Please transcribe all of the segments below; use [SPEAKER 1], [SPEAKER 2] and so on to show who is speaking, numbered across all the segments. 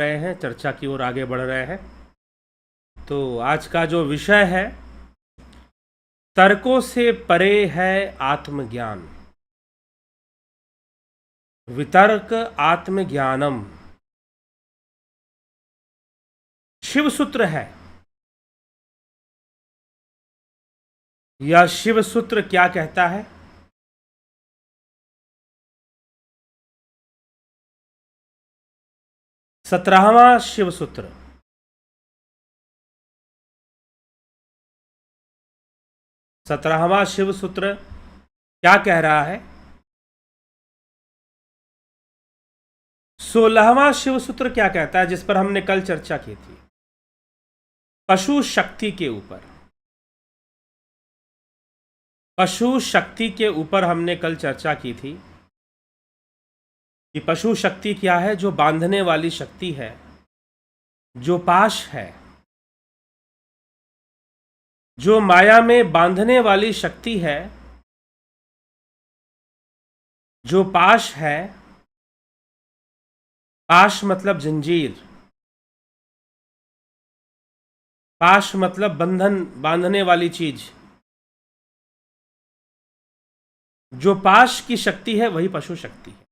[SPEAKER 1] रहे हैं, चर्चा की ओर आगे बढ़ रहे हैं। तो आज का जो विषय है, तर्कों से परे है आत्मज्ञान। वितर्क आत्मज्ञानम शिव सूत्र है। यह शिव सूत्र क्या कहता है? सत्रहवां शिव सूत्र। सत्रहवां शिव सूत्र क्या कह रहा है? 16वां शिव सूत्र क्या कहता है, जिस पर हमने कल चर्चा की थी? पशु शक्ति के ऊपर। पशु शक्ति के ऊपर हमने कल चर्चा की थी कि पशु शक्ति क्या है? जो बांधने वाली शक्ति है, जो पाश है, जो माया में बांधने वाली शक्ति है, जो पाश है। पाश मतलब जंजीर, पाश मतलब बंधन, बांधने वाली चीज। जो पाश की शक्ति है वही पशु शक्ति है।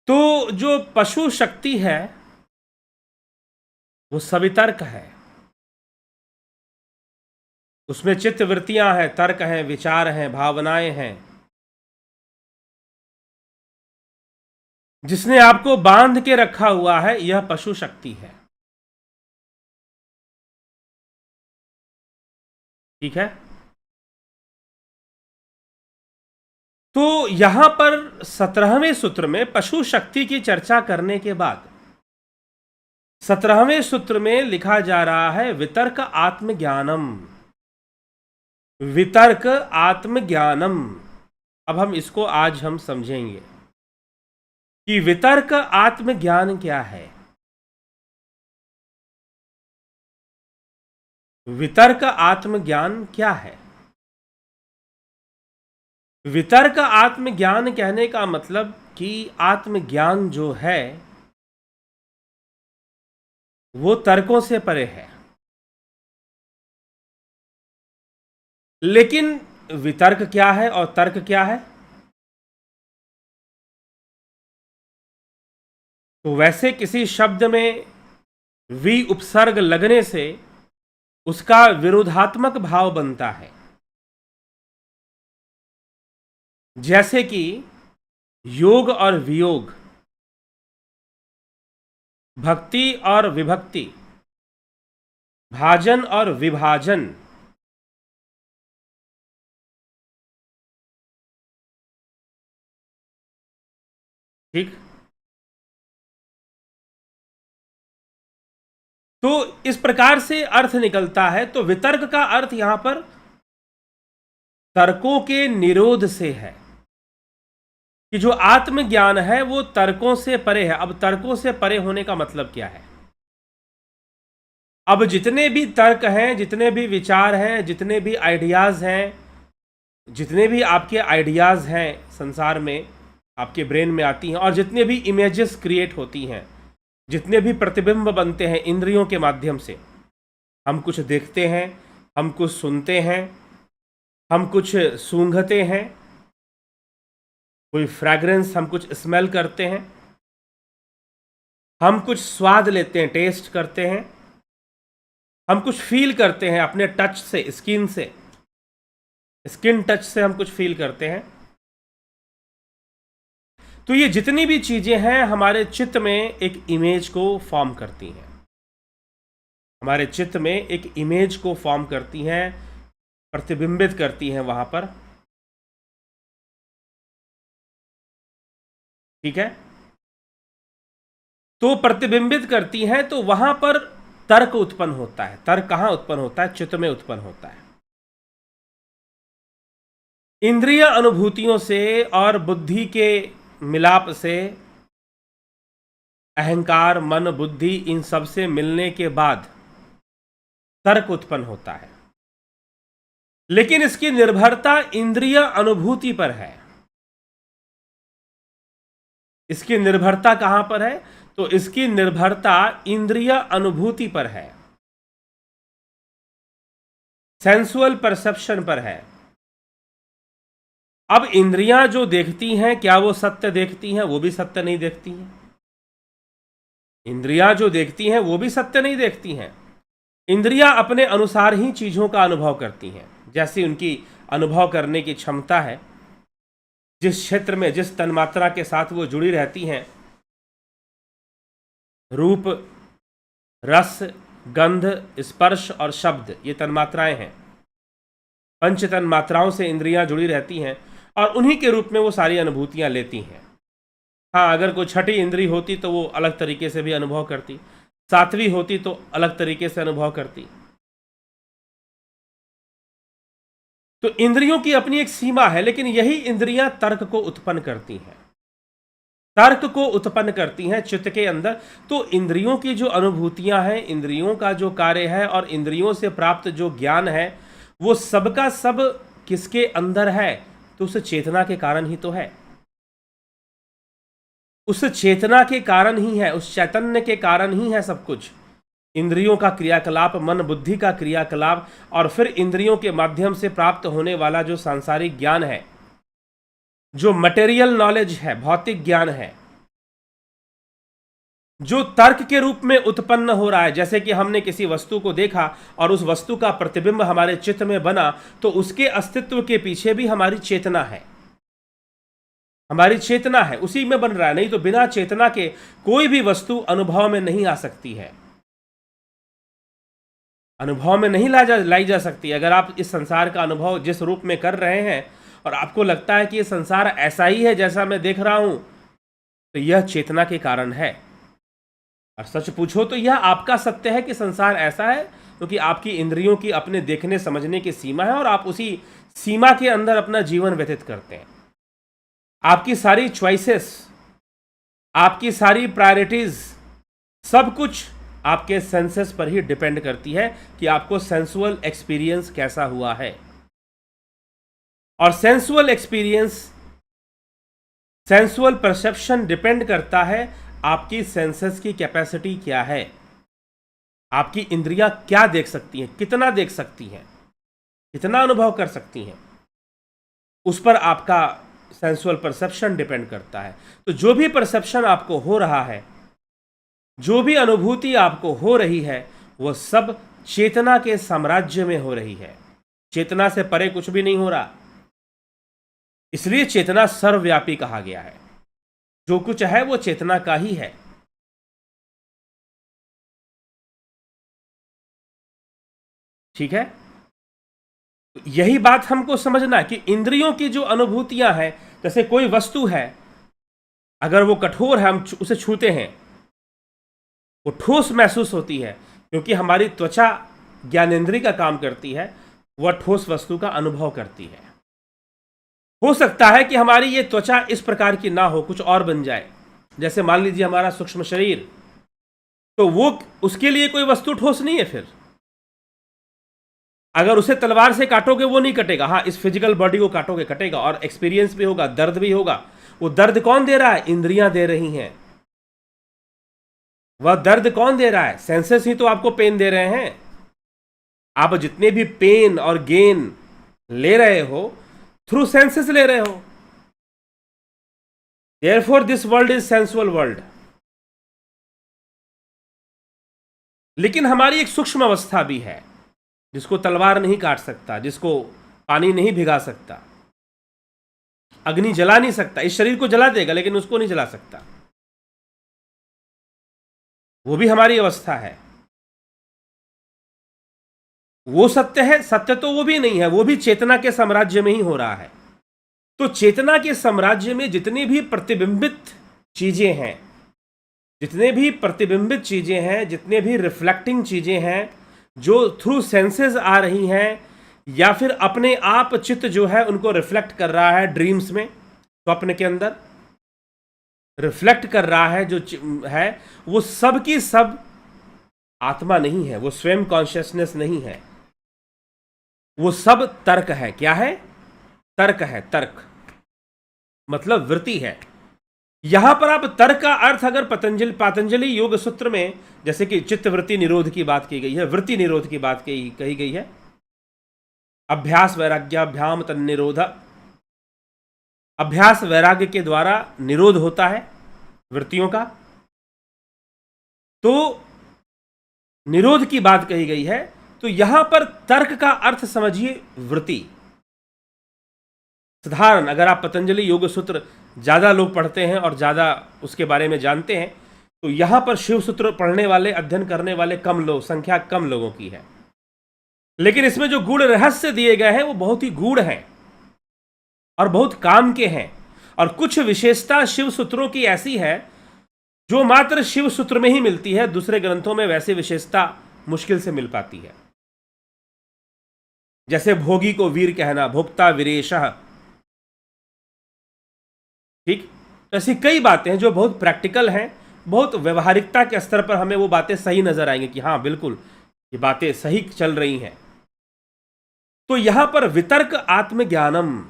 [SPEAKER 1] तो जो पशु शक्ति है वो सवितर्क है। उसमें चित्त वृत्तियां हैं, तर्क हैं, विचार हैं, भावनाएं हैं। जिसने आपको बांध के रखा हुआ है, यह पशु शक्ति है। ठीक है। तो यहां पर 17वें सूत्र में पशु शक्ति की चर्चा करने के बाद 17वें सूत्र में लिखा जा रहा है वितर्क आत्मज्ञानम। वितर्क आत्मज्ञानम। अब हम इसको आज हम समझेंगे कि वितर्क आत्मज्ञान क्या है। वितर्क आत्मज्ञान क्या है? वितर्क आत्मज्ञान कहने का मतलब कि आत्मज्ञान जो है वो तर्कों से परे है। लेकिन वितर्क क्या है और तर्क क्या है? तो वैसे किसी शब्द में वी उपसर्ग लगने से उसका विरोधात्मक भाव बनता है। जैसे कि योग और वियोग, भक्ति और विभक्ति, भाजन और विभाजन। ठीक। तो इस प्रकार से अर्थ निकलता है। तो वितर्क का अर्थ यहां पर तर्कों के निरोध से है कि जो आत्मज्ञान है वो तर्कों से परे है। अब तर्कों से परे होने का मतलब क्या है? अब जितने भी तर्क हैं, जितने भी विचार हैं, जितने भी आइडियाज हैं, जितने भी आपके आइडियाज हैं संसार में, आपके ब्रेन में आती हैं, और जितने भी इमेजेस क्रिएट होती हैं, जितने भी प्रतिबिंब बनते हैं इंद्रियों के माध्यम से, हम कुछ देखते हैं, हम कुछ सुनते हैं, हम कुछ सूंघते हैं, कोई फ्रैग्रेंस, हम कुछ स्मेल करते हैं, हम कुछ स्वाद लेते हैं, टेस्ट करते हैं, हम कुछ फील करते हैं अपने टच से, स्किन से, स्किन टच से हम कुछ फील करते हैं। तो ये जितनी भी चीजें हैं हमारे चित्त में एक इमेज को फॉर्म करती हैं। हमारे चित्त में एक इमेज को फॉर्म करती हैं, प्रतिबिंबित करती हैं वहां पर। ठीक है। तो प्रतिबिंबित करती हैं, तो वहां पर तर्क उत्पन्न होता है। तर्क कहां उत्पन्न होता है? चित्त में उत्पन्न होता है। इंद्रिय अनुभूतियों से और बुद्धि के मिलाप से, अहंकार, मन, बुद्धि, इन सब से मिलने के बाद तर्क उत्पन्न होता है। लेकिन इसकी निर्भरता इंद्रिय अनुभूति पर है। इसकी निर्भरता कहां पर है? तो इसकी निर्भरता इंद्रिय अनुभूति पर है, सेंसुअल परसेप्शन पर है। अब इंद्रियां जो देखती हैं, क्या वो सत्य देखती हैं? वो भी सत्य नहीं देखती हैं। इंद्रियां जो देखती हैं वो भी सत्य नहीं देखती हैं। इंद्रियां अपने अनुसार ही चीजों का अनुभव करती हैं, जैसी उनकी अनुभव करने की क्षमता है। जिस क्षेत्र में, जिस तन्मात्रा के साथ वो जुड़ी रहती हैं, रूप, रस, गंध, स्पर्श और शब्द, ये तन्मात्राएं हैं। पंच तन्मात्राओं से इंद्रियां जुड़ी रहती हैं और उन्हीं के रूप में वो सारी अनुभूतियां लेती हैं। हाँ, अगर कोई छठी इंद्री होती तो वो अलग तरीके से भी अनुभव करती, सातवीं होती तो अलग तरीके से अनुभव करती। तो इंद्रियों की अपनी एक सीमा है, लेकिन यही इंद्रियां तर्क को उत्पन्न करती हैं, तर्क को उत्पन्न करती हैं चित्त के अंदर। तो इंद्रियों की जो अनुभूतियां हैं, इंद्रियों का जो कार्य है और इंद्रियों से प्राप्त जो ज्ञान है, वो सबका सब किसके अंदर है? तो उस चेतना के कारण ही तो है, उस चेतना के कारण ही है, उस चैतन्य के कारण ही है सब कुछ। इंद्रियों का क्रियाकलाप, मन बुद्धि का क्रियाकलाप, और फिर इंद्रियों के माध्यम से प्राप्त होने वाला जो सांसारिक ज्ञान है, जो मटेरियल नॉलेज है, भौतिक ज्ञान है, जो तर्क के रूप में उत्पन्न हो रहा है। जैसे कि हमने किसी वस्तु को देखा और उस वस्तु का प्रतिबिंब हमारे चित्त में बना, तो उसके अस्तित्व के पीछे भी हमारी चेतना है, हमारी चेतना है, उसी में बन रहा है। नहीं तो बिना चेतना के कोई भी वस्तु अनुभव में नहीं आ सकती है, अनुभव में नहीं लाई जा सकती। अगर आप इस संसार का अनुभव जिस रूप में कर रहे हैं और आपको लगता है कि ये संसार ऐसा ही है जैसा मैं देख रहा हूं, तो यह चेतना के कारण है। और सच पूछो तो यह आपका सत्य है कि संसार ऐसा है, क्योंकि आपकी इंद्रियों की अपने देखने समझने की सीमा है और आप उसी सीमा के अंदर अपना जीवन व्यतीत करते हैं। आपकी सारी चॉइसेस, आपकी सारी प्रायोरिटीज, सब कुछ आपके सेंसेस पर ही डिपेंड करती है कि आपको सेंसुअल एक्सपीरियंस कैसा हुआ है। और sensual experience, sensual perception depend करता है आपकी सेंसेस की कैपेसिटी क्या है, आपकी इंद्रियां क्या देख सकती हैं, कितना देख सकती हैं, कितना अनुभव कर सकती हैं, उस पर आपका सेंसुअल परसेप्शन डिपेंड करता है। तो जो भी परसेप्शन आपको हो रहा है, जो भी अनुभूति आपको हो रही है, वह सब चेतना के साम्राज्य में हो रही है, चेतना से परे कुछ भी नहीं हो रहा। इसलिए चेतना सर्वव्यापी कहा गया है। जो कुछ है वो चेतना का ही है। ठीक है, यही बात हमको समझना कि इंद्रियों की जो अनुभूतियां हैं, जैसे कोई वस्तु है, अगर वो कठोर है, हम उसे छूते हैं, वो ठोस महसूस होती है, क्योंकि हमारी त्वचा ज्ञानेंद्रिय का काम करती है, वह ठोस वस्तु का अनुभव करती है। हो सकता है कि हमारी ये त्वचा इस प्रकार की ना हो, कुछ और बन जाए। जैसे मान लीजिए हमारा सूक्ष्म शरीर, तो वो उसके लिए कोई वस्तु ठोस नहीं है। फिर अगर उसे तलवार से काटोगे वो नहीं कटेगा। हाँ, इस फिजिकल बॉडी को काटोगे कटेगा, और एक्सपीरियंस भी होगा, दर्द भी होगा। वो दर्द कौन दे रहा है? इंद्रियां दे रही हैं। वह दर्द कौन दे रहा है? सेंसेस ही तो आपको पेन दे रहे हैं। आप जितने भी पेन और गेन ले रहे हो, थ्रू सेंसेस ले रहे हो। Therefore this world is sensual world। लेकिन हमारी एक सूक्ष्म अवस्था भी है, जिसको तलवार नहीं काट सकता, जिसको पानी नहीं भिगा सकता, अग्नि जला नहीं सकता। इस शरीर को जला देगा लेकिन उसको नहीं जला सकता। वो भी हमारी अवस्था है। वो सत्य है? सत्य तो वो भी नहीं है, वो भी चेतना के साम्राज्य में ही हो रहा है। तो चेतना के साम्राज्य में जितनी भी प्रतिबिंबित चीजें हैं, जितने भी प्रतिबिंबित चीजें हैं, जितने भी रिफ्लेक्टिंग चीजें हैं, जो थ्रू सेंसेस आ रही हैं, या फिर अपने आप चित्त जो है उनको रिफ्लेक्ट कर रहा है ड्रीम्स में, स्वप्न के अंदर रिफ्लेक्ट कर रहा है, जो है वो सब की सब आत्मा नहीं है, वो स्वयं कॉन्शियसनेस नहीं है, वो सब तर्क है। क्या है? तर्क है। तर्क मतलब वृत्ति है। यहां पर आप तर्क का अर्थ अगर पतंजलि योग सूत्र में, जैसे कि चित्त वृत्ति निरोध की बात की गई है, वृत्ति निरोध की बात कही गई है, अभ्यास वैराग्याभ्याम तन्निरोध, अभ्यास वैराग्य के द्वारा निरोध होता है वृत्तियों का, तो निरोध की बात कही गई है। तो यहां पर तर्क का अर्थ समझिए वृत्ति। साधारण अगर आप पतंजलि योग सूत्र ज्यादा लोग पढ़ते हैं और ज्यादा उसके बारे में जानते हैं, तो यहां पर शिव सूत्र पढ़ने वाले, अध्ययन करने वाले कम लोग, संख्या कम लोगों की है। लेकिन इसमें जो गूढ़ रहस्य दिए गए हैं वो बहुत ही गूढ़ हैं और बहुत काम के हैं। और कुछ विशेषता शिव सूत्रों की ऐसी है जो मात्र शिव सूत्र में ही मिलती है, दूसरे ग्रंथों में वैसी विशेषता मुश्किल से मिल पाती है। जैसे भोगी को वीर कहना, भोक्ता वीरेशः, ठीक। ऐसी कई बातें हैं जो बहुत प्रैक्टिकल हैं, बहुत व्यवहारिकता के स्तर पर हमें वो बातें सही नजर आएंगी कि हाँ बिल्कुल ये बातें सही चल रही हैं। तो यहां पर वितर्क आत्मज्ञानम,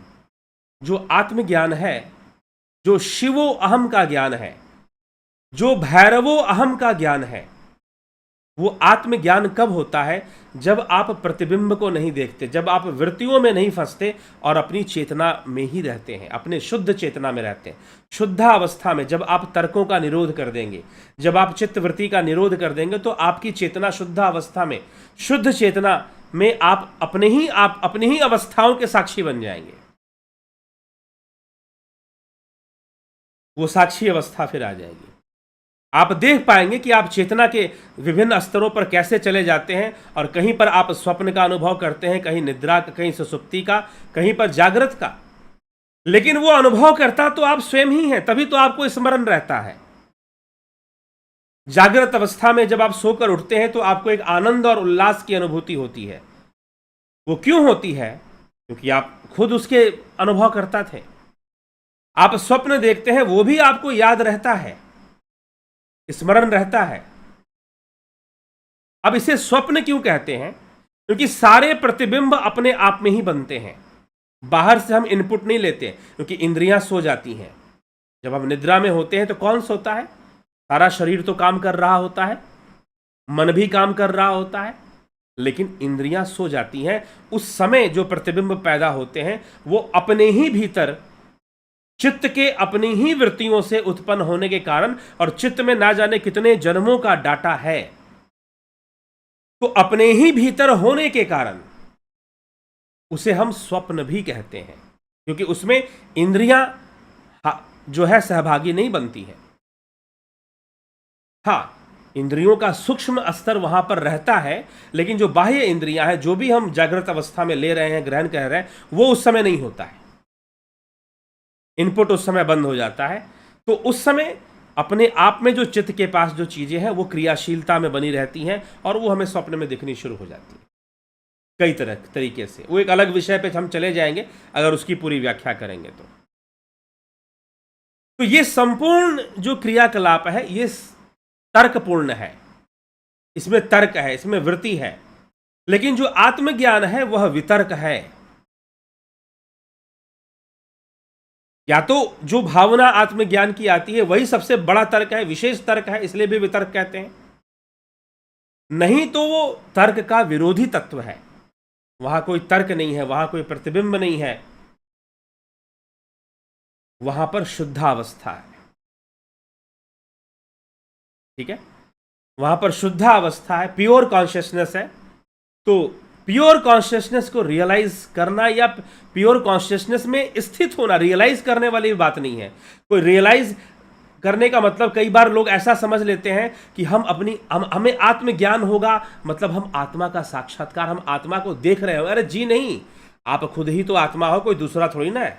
[SPEAKER 1] जो आत्मज्ञान है, जो शिवो अहम का ज्ञान है, जो भैरवो अहम का ज्ञान है, वो आत्मज्ञान कब होता है? जब आप प्रतिबिंब को नहीं देखते, जब आप वृत्तियों में नहीं फंसते और अपनी चेतना में ही रहते हैं, अपने शुद्ध चेतना में रहते हैं। शुद्धावस्था में जब आप तर्कों का निरोध कर देंगे, जब आप चित्त वृत्ति का निरोध कर देंगे, तो आपकी चेतना शुद्धावस्था में, शुद्ध चेतना में आप अपनी ही अवस्थाओं के साक्षी बन जाएंगे। वो साक्षी अवस्था फिर आ जाएगी। आप देख पाएंगे कि आप चेतना के विभिन्न स्तरों पर कैसे चले जाते हैं, और कहीं पर आप स्वप्न का अनुभव करते हैं, कहीं निद्रा का, कहीं सुसुप्ति का, कहीं पर जागृत का। लेकिन वो अनुभव करता तो आप स्वयं ही हैं, तभी तो आपको स्मरण रहता है। जागृत अवस्था में जब आप सोकर उठते हैं तो आपको एक आनंद और उल्लास की अनुभूति होती है। वो क्यों होती है? क्योंकि आप खुद उसके अनुभव करता थे। आप स्वप्न देखते हैं, वो भी आपको याद रहता है, स्मरण रहता है। अब इसे स्वप्न क्यों कहते हैं? क्योंकि सारे प्रतिबिंब अपने आप में ही बनते हैं, बाहर से हम इनपुट नहीं लेते, क्योंकि इंद्रियां सो जाती हैं। जब हम निद्रा में होते हैं तो कौन सोता है? सारा शरीर तो काम कर रहा होता है, मन भी काम कर रहा होता है, लेकिन इंद्रियां सो जाती हैं। उस समय जो प्रतिबिंब पैदा होते हैं वो अपने ही भीतर, चित्त के अपनी ही वृत्तियों से उत्पन्न होने के कारण, और चित्त में ना जाने कितने जन्मों का डाटा है, तो अपने ही भीतर होने के कारण उसे हम स्वप्न भी कहते हैं, क्योंकि उसमें इंद्रियां जो है सहभागी नहीं बनती है। हाँ, इंद्रियों का सूक्ष्म स्तर वहां पर रहता है, लेकिन जो बाह्य इंद्रियां हैं, जो भी हम जागृत अवस्था में ले रहे हैं, ग्रहण कर रहे हैं, वो उस समय नहीं होता है। इनपुट उस समय बंद हो जाता है। तो उस समय अपने आप में जो चित्त के पास जो चीजें हैं वो क्रियाशीलता में बनी रहती हैं, और वो हमें स्वप्न में दिखनी शुरू हो जाती है कई तरीके से। वो एक अलग विषय पे हम चले जाएंगे अगर उसकी पूरी व्याख्या करेंगे तो ये संपूर्ण जो क्रियाकलाप है ये तर्कपूर्ण है, इसमें तर्क है, इसमें वृत्ति है। लेकिन जो आत्मज्ञान है वह वितर्क है। या तो जो भावना आत्मज्ञान की आती है वही सबसे बड़ा तर्क है, विशेष तर्क है, इसलिए भी वितर्क कहते हैं। नहीं तो वो तर्क का विरोधी तत्व है, वहां कोई तर्क नहीं है, वहां कोई प्रतिबिंब नहीं है, वहां पर शुद्धावस्था है। ठीक है, वहां पर शुद्धावस्था है, प्योर कॉन्शियसनेस है। तो प्योर कॉन्शियसनेस को रियलाइज करना या प्योर कॉन्शियसनेस में स्थित होना, रियलाइज करने वाली बात नहीं है। कोई रियलाइज करने का मतलब कई बार लोग ऐसा समझ लेते हैं कि हमें आत्मज्ञान होगा मतलब हम आत्मा का साक्षात्कार, हम आत्मा को देख रहे हो। अरे जी नहीं, आप खुद ही तो आत्मा हो, कोई दूसरा थोड़ी ना है।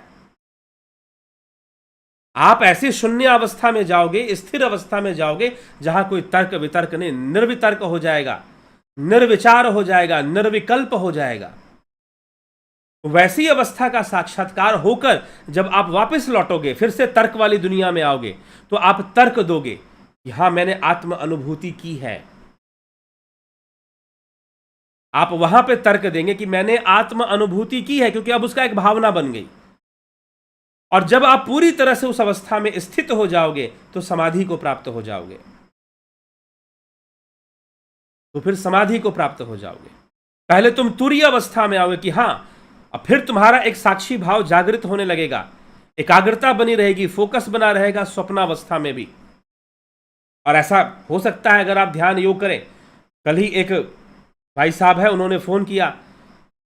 [SPEAKER 1] आप ऐसी शून्य अवस्था में जाओगे, स्थिर अवस्था में जाओगे जहां कोई तर्क वितर्क नहीं, निर्वितर्क हो जाएगा, निर्विचार हो जाएगा, निर्विकल्प हो जाएगा। वैसी अवस्था का साक्षात्कार होकर जब आप वापस लौटोगे, फिर से तर्क वाली दुनिया में आओगे, तो आप तर्क दोगे कि हां मैंने आत्म अनुभूति की है। आप वहां पे तर्क देंगे कि मैंने आत्म अनुभूति की है, क्योंकि अब उसका एक भावना बन गई। और जब आप पूरी तरह से उस अवस्था में स्थित हो जाओगे तो समाधि को प्राप्त हो जाओगे, तो फिर समाधि को प्राप्त हो जाओगे। पहले तुम तुरीय अवस्था में आओगे कि हां, अब फिर तुम्हारा एक साक्षी भाव जागृत होने लगेगा, एकाग्रता बनी रहेगी, फोकस बना रहेगा स्वप्नावस्था में भी। और ऐसा हो सकता है अगर आप ध्यान योग करें। कल ही एक भाई साहब है, उन्होंने फोन किया,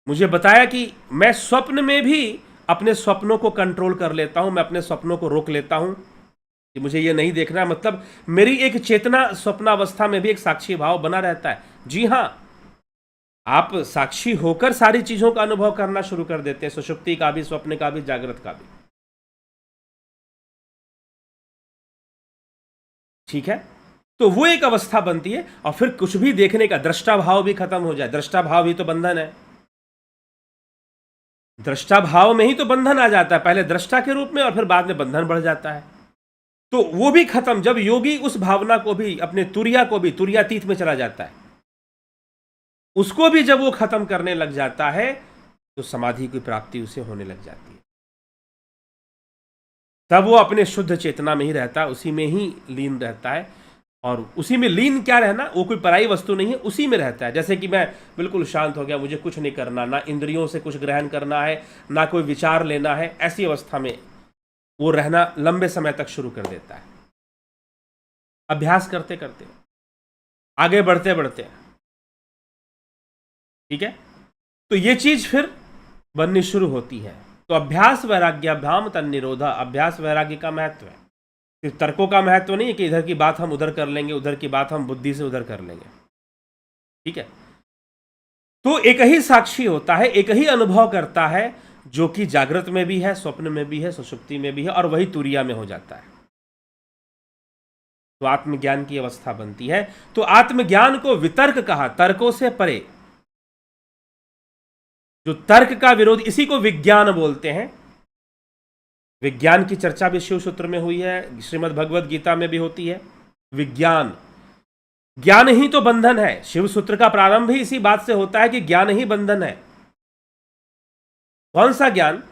[SPEAKER 1] मुझे बताया कि मैं स्वप्न में भी अपने स्वप्नों को कंट्रोल कर लेता हूं, मैं अपने स्वप्नों को रोक लेता हूं कि मुझे ये नहीं देखना। मतलब मेरी एक चेतना स्वप्नावस्था में भी एक साक्षी भाव बना रहता है। जी हां, आप साक्षी होकर सारी चीजों का अनुभव करना शुरू कर देते हैं, सुषुप्ति का भी, स्वप्न का भी, जागृत का भी। ठीक है, तो वो एक अवस्था बनती है। और फिर कुछ भी देखने का दृष्टा भाव भी खत्म हो जाए। दृष्टा भाव ही तो बंधन है, दृष्टा भाव में ही तो बंधन आ जाता है, पहले दृष्टा के रूप में और फिर बाद में बंधन बढ़ जाता है। तो वो भी खत्म, जब योगी उस भावना को भी, अपने तुरिया को भी, तुरियातीत में चला जाता है, उसको भी जब वो खत्म करने लग जाता है तो समाधि की प्राप्ति उसे होने लग जाती है। तब वो अपने शुद्ध चेतना में ही रहता है, उसी में ही लीन रहता है। और उसी में लीन क्या रहना, वो कोई पराई वस्तु नहीं है, उसी में रहता है। जैसे कि मैं बिल्कुल शांत हो गया, मुझे कुछ नहीं करना, ना इंद्रियों से कुछ ग्रहण करना है, ना कोई विचार लेना है, ऐसी अवस्था में वो रहना लंबे समय तक शुरू कर देता है, अभ्यास करते करते, आगे बढ़ते बढ़ते। ठीक है, तो ये चीज फिर बननी शुरू होती है। तो अभ्यास वैराग्याभ्याम तन्निरोधा, अभ्यास वैराग्य का महत्व है, सिर्फ तर्कों का महत्व नहीं है कि इधर की बात हम उधर कर लेंगे, उधर की बात हम बुद्धि से उधर कर लेंगे। ठीक है, तो एक ही साक्षी होता है, एक ही अनुभव करता है, जो कि जागृत में भी है, स्वप्न में भी है, सुषुप्ति में भी है, और वही तुरिया में हो जाता है। तो आत्मज्ञान की अवस्था बनती है। तो आत्मज्ञान को वितर्क कहा, तर्कों से परे, जो तर्क का विरोध, इसी को विज्ञान बोलते हैं। विज्ञान की चर्चा भी शिव सूत्र में हुई है, श्रीमद् भगवद गीता में भी होती है। विज्ञान, ज्ञान ही तो बंधन है। शिव सूत्र का प्रारंभ ही इसी बात से होता है कि ज्ञान ही बंधन है। कौन सा ज्ञान?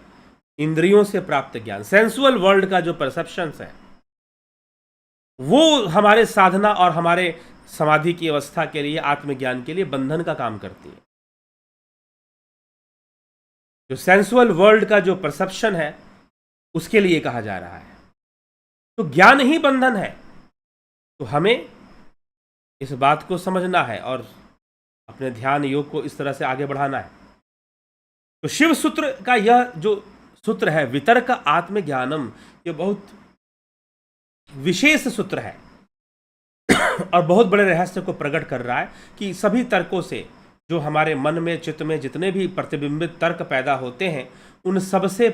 [SPEAKER 1] इंद्रियों से प्राप्त ज्ञान, सेंसुअल वर्ल्ड का जो परसेप्शन है, वो हमारे साधना और हमारे समाधि की अवस्था के लिए, आत्मज्ञान के लिए बंधन का काम करती है। जो सेंसुअल वर्ल्ड का जो परसेप्शन है, उसके लिए कहा जा रहा है। तो ज्ञान ही बंधन है। तो हमें इस बात को समझना है और अपने ध्यान योग को इस तरह से आगे बढ़ाना है। तो शिव सूत्र का यह जो सूत्र है, वितर्क आत्मज्ञानम, ये बहुत विशेष सूत्र है और बहुत बड़े रहस्य को प्रकट कर रहा है कि सभी तर्कों से, जो हमारे मन में, चित्त में जितने भी प्रतिबिंबित तर्क पैदा होते हैं, उन सबसे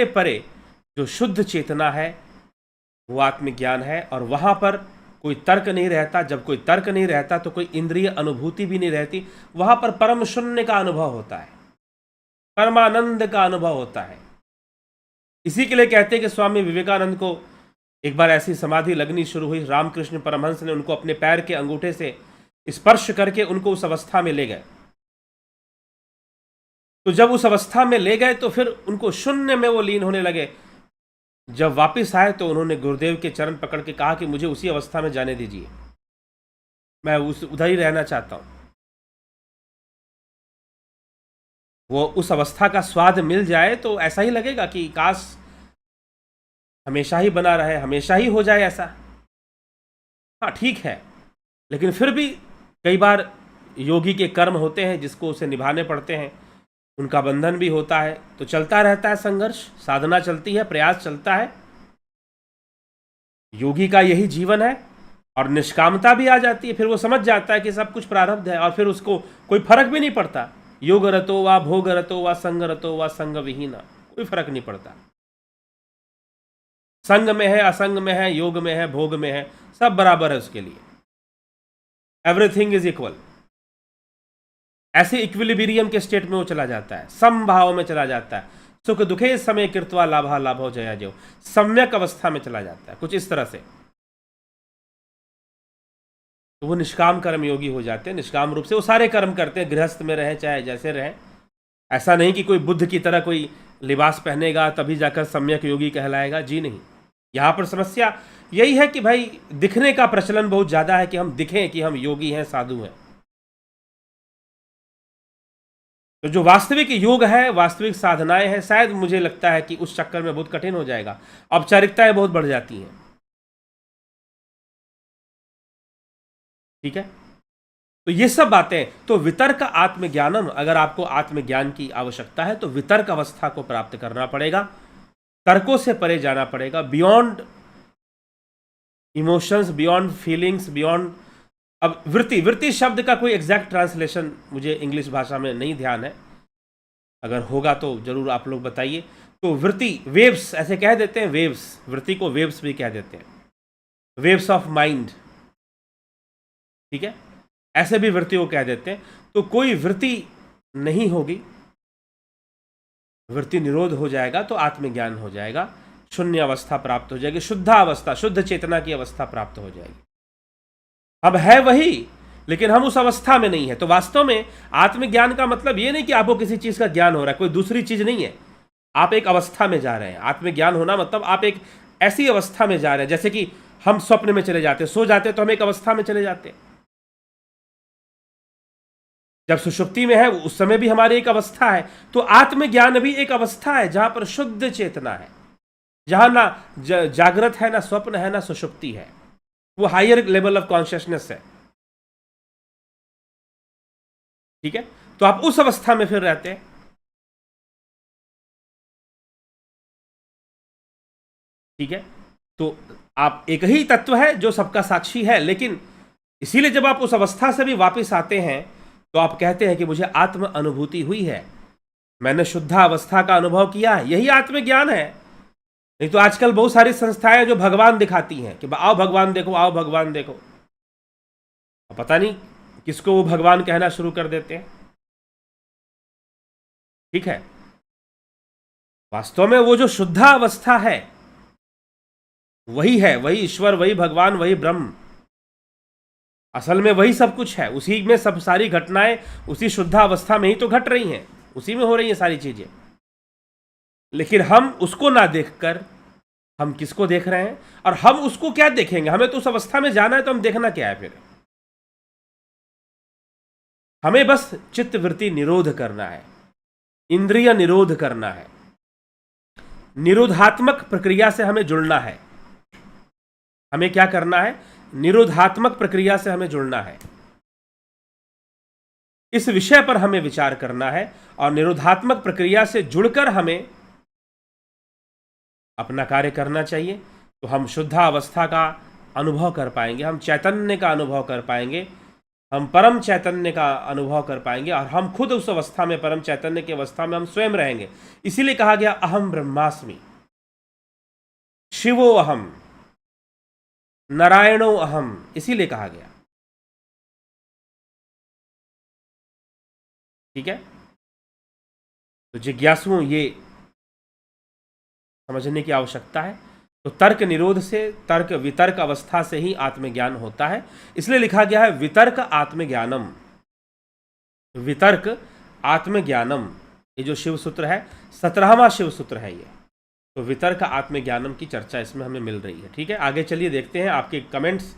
[SPEAKER 1] परे जो शुद्ध चेतना है, वो आत्मज्ञान है। और वहां पर कोई तर्क नहीं रहता। जब कोई तर्क नहीं रहता तो कोई इंद्रिय अनुभूति भी नहीं रहती। वहां पर परम शून्य का अनुभव होता है, परमानंद का अनुभव होता है। इसी के लिए कहते हैं कि स्वामी विवेकानंद को एक बार ऐसी समाधि लगनी शुरू हुई, रामकृष्ण परमहंस ने उनको अपने पैर के अंगूठे से स्पर्श करके उनको उस अवस्था में ले गए। तो जब उस अवस्था में ले गए तो फिर उनको शून्य में वो लीन होने लगे। जब वापस आए तो उन्होंने गुरुदेव के चरण पकड़ के कहा कि मुझे उसी अवस्था में जाने दीजिए, मैं उधर ही रहना चाहता हूं। वो उस अवस्था का स्वाद मिल जाए तो ऐसा ही लगेगा कि काश हमेशा ही बना रहे, हमेशा ही हो जाए ऐसा। हाँ ठीक है, लेकिन फिर भी कई बार योगी के कर्म होते हैं जिसको उसे निभाने पड़ते हैं, उनका बंधन भी होता है। तो चलता रहता है संघर्ष, साधना चलती है, प्रयास चलता है। योगी का यही जीवन है। और निष्कामता भी आ जाती है, फिर वो समझ जाता है कि सब कुछ प्रारब्ध है और फिर उसको कोई फर्क भी नहीं पड़ता। योग रतो वा भोग रतो वा संग रतो वा संग विहीना, कोई फर्क नहीं पड़ता। संग में है, असंग में है, योग में है, भोग में है, सब बराबर है उसके लिए। Everything is equal. ऐसे इक्विलिब्रियम के स्टेट में वो चला जाता है, समभाव में चला जाता है। सुख दुखे समय कृत्वा लाभा लाभो जया जो, सम्यक अवस्था में चला जाता है, कुछ इस तरह से। तो वो निष्काम कर्म योगी हो जाते हैं। निष्काम रूप से वो सारे कर्म करते हैं, गृहस्थ में रहे चाहे जैसे रहे, ऐसा नहीं कि कोई बुद्ध की तरह कोई लिबास पहनेगा तभी जाकर सम्यक योगी कहलाएगा, जी नहीं। यहाँ पर समस्या यही है कि भाई दिखने का प्रचलन बहुत ज़्यादा है कि हम दिखें कि हम योगी हैं, साधु हैं। तो जो वास्तविक योग है, वास्तविक साधनाएं हैं, शायद मुझे लगता है कि उस चक्कर में बहुत कठिन हो जाएगा, औपचारिकताएं बहुत बढ़ जाती हैं। ठीक है, तो ये सब बातें, तो वितर्क आत्मज्ञानम, अगर आपको आत्मज्ञान की आवश्यकता है तो वितर्क अवस्था को प्राप्त करना पड़ेगा, तर्कों से परे जाना पड़ेगा, beyond emotions, beyond feelings, beyond. अब वृत्ति शब्द का कोई एग्जैक्ट ट्रांसलेशन मुझे इंग्लिश भाषा में नहीं ध्यान है, अगर होगा तो जरूर आप लोग बताइए। तो वृत्ति, वेव्स ऐसे कह देते हैं, वेव्स, वृत्ति को वेव्स भी कह देते हैं, वेव्स ऑफ माइंड। ठीक है, ऐसे भी वृत्ति को कह देते हैं। तो कोई वृत्ति नहीं होगी, वृत्ति निरोध हो जाएगा तो आत्मज्ञान हो जाएगा, शून्य अवस्था प्राप्त हो जाएगी, शुद्ध अवस्था, शुद्ध चेतना की अवस्था प्राप्त हो जाएगी। अब है वही, लेकिन हम उस अवस्था में नहीं है। तो वास्तव में आत्मज्ञान का मतलब ये नहीं कि आपको किसी चीज का ज्ञान हो रहा है, कोई दूसरी चीज नहीं है, आप एक अवस्था में जा रहे हैं। आत्मज्ञान होना मतलब आप एक ऐसी अवस्था में जा रहे हैं, जैसे कि हम स्वप्न में चले जाते हैं, सो जाते हैं तो हम एक अवस्था में चले जाते हैं। जब सुषुप्ति में है उस समय भी हमारी एक अवस्था है। तो आत्मज्ञान भी एक अवस्था है जहां पर शुद्ध चेतना है, जहां ना जागृत है, ना स्वप्न है, ना सुषुप्ति है, वो हायर लेवल ऑफ कॉन्शियसनेस है। ठीक है, तो आप उस अवस्था में फिर रहते हैं। ठीक है, तो आप एक ही तत्व है जो सबका साक्षी है, लेकिन इसीलिए जब आप उस अवस्था से भी वापस आते हैं तो आप कहते हैं कि मुझे आत्म अनुभूति हुई है, मैंने शुद्धावस्था का अनुभव किया है, यही आत्मज्ञान है। नहीं तो आजकल बहुत सारी संस्थाएं जो भगवान दिखाती हैं कि आओ भगवान देखो, आओ भगवान देखो, पता नहीं किसको वो भगवान कहना शुरू कर देते हैं। ठीक है, वास्तव में वो जो शुद्धावस्था है वही है, वही ईश्वर, वही भगवान, वही ब्रह्म, असल में वही सब कुछ है। उसी में सब सारी घटनाएं उसी शुद्धावस्था में ही तो घट रही हैं, उसी में हो रही हैं सारी चीजें। लेकिन हम उसको ना देखकर हम किसको देख रहे हैं, और हम उसको क्या देखेंगे? हमें तो उस अवस्था में जाना है, तो हम देखना क्या है? फिर हमें बस चित्त वृत्ति निरोध करना है, इंद्रिय निरोध करना है, निरोधात्मक प्रक्रिया से हमें जुड़ना है। हमें क्या करना है? निरोधात्मक प्रक्रिया से हमें जुड़ना है, इस विषय पर हमें विचार करना है, और निरोधात्मक प्रक्रिया से जुड़कर हमें अपना कार्य करना चाहिए। तो हम शुद्धावस्था का अनुभव कर पाएंगे, हम चैतन्य का अनुभव कर पाएंगे, हम परम चैतन्य का अनुभव कर पाएंगे, और हम खुद उस अवस्था में, परम चैतन्य की अवस्था में हम स्वयं रहेंगे। इसीलिए कहा गया अहम ब्रह्मास्मि, शिवो अहम, नारायणो अहम, इसीलिए कहा गया। ठीक है, तो जिज्ञासुओं ये समझने की आवश्यकता है। तो तर्क निरोध से, तर्क वितर्क अवस्था से ही आत्मज्ञान होता है। इसलिए लिखा गया है वितर्क आत्मज्ञानम, वितर्क आत्मज्ञानम। ये जो शिव सूत्र है 17वां शिव सूत्र है ये। तो वितर्क आत्मज्ञानम की चर्चा इसमें हमें मिल रही है। ठीक है, आगे चलिए देखते हैं आपके कमेंट्स।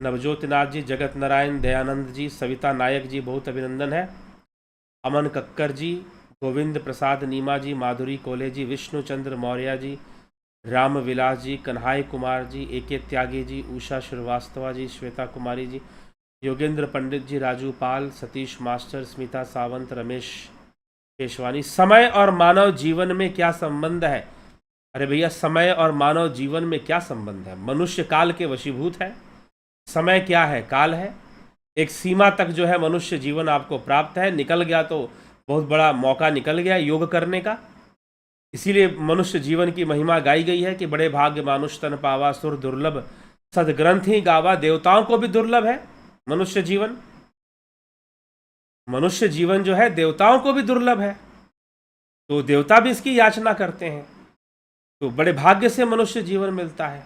[SPEAKER 1] नवज्योतिनाथ जी, जगत नारायण, दयानंद जी, सविता नायक जी, बहुत अभिनंदन है। अमन कक्कर जी, गोविंद प्रसाद नीमा जी, माधुरी कोले जी, विष्णु चंद्र मौर्य जी, राम विलास जी, कन्हाई कुमार जी, एके त्यागी जी, उषा श्रीवास्तवा जी, श्वेता कुमारी जी, योगेंद्र पंडित जी, राजू पाल, सतीश मास्टर, स्मिता सावंत, रमेश पेशवानी। समय और मानव जीवन में क्या संबंध है? अरे भैया, समय और मानव जीवन में क्या संबंध है? मनुष्य काल के वशीभूत है। समय क्या है? काल है। एक सीमा तक जो है मनुष्य जीवन आपको प्राप्त है, निकल गया तो बहुत बड़ा मौका निकल गया योग करने का। इसीलिए मनुष्य जीवन की महिमा गाई गई है कि बड़े भाग्य मानुष तन पावा, सुर दुर्लभ सदग्रंथि गावा। देवताओं को भी दुर्लभ है मनुष्य जीवन। मनुष्य जीवन जो है देवताओं को भी दुर्लभ है, तो देवता भी इसकी याचना करते हैं। तो बड़े भाग्य से मनुष्य जीवन मिलता है।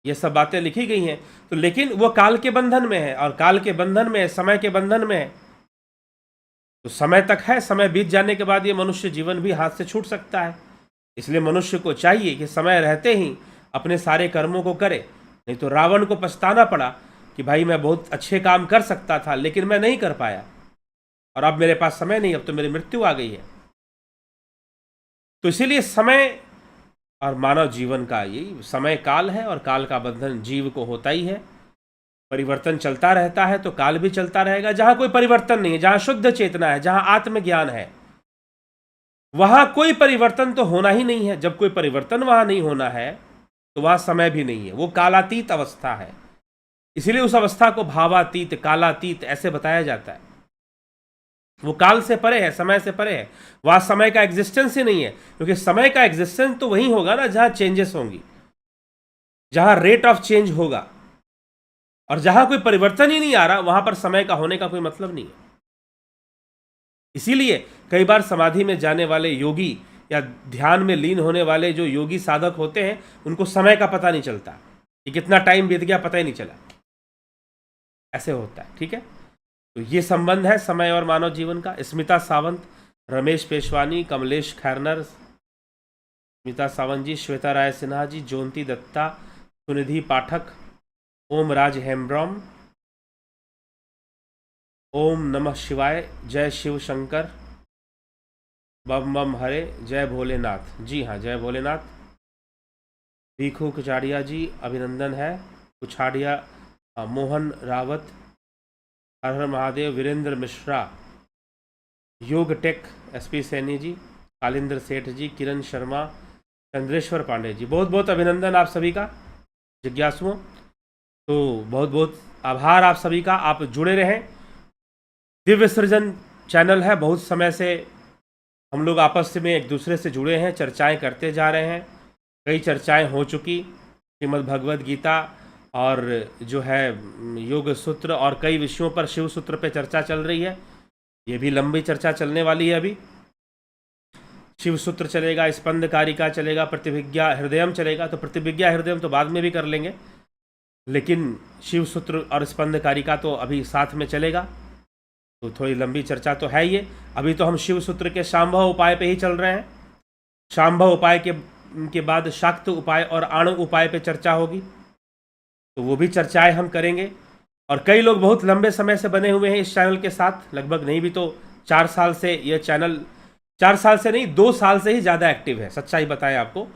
[SPEAKER 1] ये सब बातें लिखी गई हैं। तो लेकिन वो काल के बंधन में है, और काल के बंधन में, समय के बंधन में है। तो समय तक है, समय बीत जाने के बाद ये मनुष्य जीवन भी हाथ से छूट सकता है। इसलिए मनुष्य को चाहिए कि समय रहते ही अपने सारे कर्मों को करे। नहीं तो रावण को पछताना पड़ा कि भाई मैं बहुत अच्छे काम कर सकता था लेकिन मैं नहीं कर पाया, और अब मेरे पास समय नहीं, अब तो मेरी मृत्यु आ गई है। तो इसीलिए समय और मानव जीवन का यही समय काल है, और काल का बंधन जीव को होता ही है। परिवर्तन चलता रहता है तो काल भी चलता रहेगा। जहां कोई परिवर्तन नहीं है, जहां शुद्ध चेतना है, जहां आत्मज्ञान है, वहां कोई परिवर्तन तो होना ही नहीं है। जब कोई परिवर्तन वहां नहीं होना है तो वहां समय भी नहीं है, वो कालातीत अवस्था है। इसीलिए उस अवस्था को भावातीत, कालातीत ऐसे बताया जाता है। वो काल से परे है, समय से परे है, वहां समय का एग्जिस्टेंस ही नहीं है। क्योंकि समय का एग्जिस्टेंस तो वही होगा ना जहां चेंजेस होंगी, जहां रेट ऑफ चेंज होगा। और जहां कोई परिवर्तन ही नहीं आ रहा, वहां पर समय का होने का कोई मतलब नहीं है। इसीलिए कई बार समाधि में जाने वाले योगी या ध्यान में लीन होने वाले जो योगी साधक होते हैं, उनको समय का पता नहीं चलता कि कितना टाइम बीत गया, पता ही नहीं चला। ऐसे होता है, ठीक है। तो ये संबंध है समय और मानव जीवन का। स्मिता सावंत, रमेश पेशवानी, कमलेश खैरनर, स्मिता सावंत जी, श्वेता राय सिन्हा जी, जोंती दत्ता, सुनिधि पाठक, ओम राज हेम्ब्रॉम, ओम नमः शिवाय, जय शिव शंकर, बम बम हरे, जय भोलेनाथ। जी हाँ, जय भोलेनाथ। भीखू कुचाड़िया जी, अभिनंदन है। कुछाड़िया मोहन रावत, हर हर महादेव। वीरेंद्र मिश्रा, योग टेक, एसपी सैनी जी, कालिंद्र सेठ जी, किरण शर्मा, चंद्रेश्वर पांडे जी, बहुत बहुत अभिनंदन आप सभी का, जिज्ञासुओं। तो बहुत बहुत आभार आप सभी का, आप जुड़े रहें। दिव्य सृजन चैनल है, बहुत समय से हम लोग आपस में एक दूसरे से जुड़े हैं, चर्चाएं करते जा रहे हैं। कई चर्चाएं हो चुकी, श्रीमद् भगवद गीता और जो है योग सूत्र और कई विषयों पर, शिव सूत्र पे चर्चा चल रही है। ये भी लंबी चर्चा चलने वाली है। अभी शिव सूत्र चलेगा, स्पंद कारिका चलेगा, प्रतिभिज्ञा हृदयम चलेगा। तो प्रतिभिज्ञा हृदयम तो बाद में भी कर लेंगे, लेकिन शिव सूत्र और स्पंद कारिका तो अभी साथ में चलेगा। तो थोड़ी लंबी चर्चा तो है ये। अभी तो हम शिव सूत्र के शांभव उपाय पे ही चल रहे हैं। शांभव उपाय के बाद शाक्त उपाय और आणु उपाय पे चर्चा होगी, तो वो भी चर्चाएं हम करेंगे। और कई लोग बहुत लंबे समय से बने हुए हैं इस चैनल के साथ, लगभग नहीं भी तो 4 साल से यह चैनल, 4 साल से नहीं 2 साल से ही ज़्यादा एक्टिव है। सच्चाई बताएं आपको,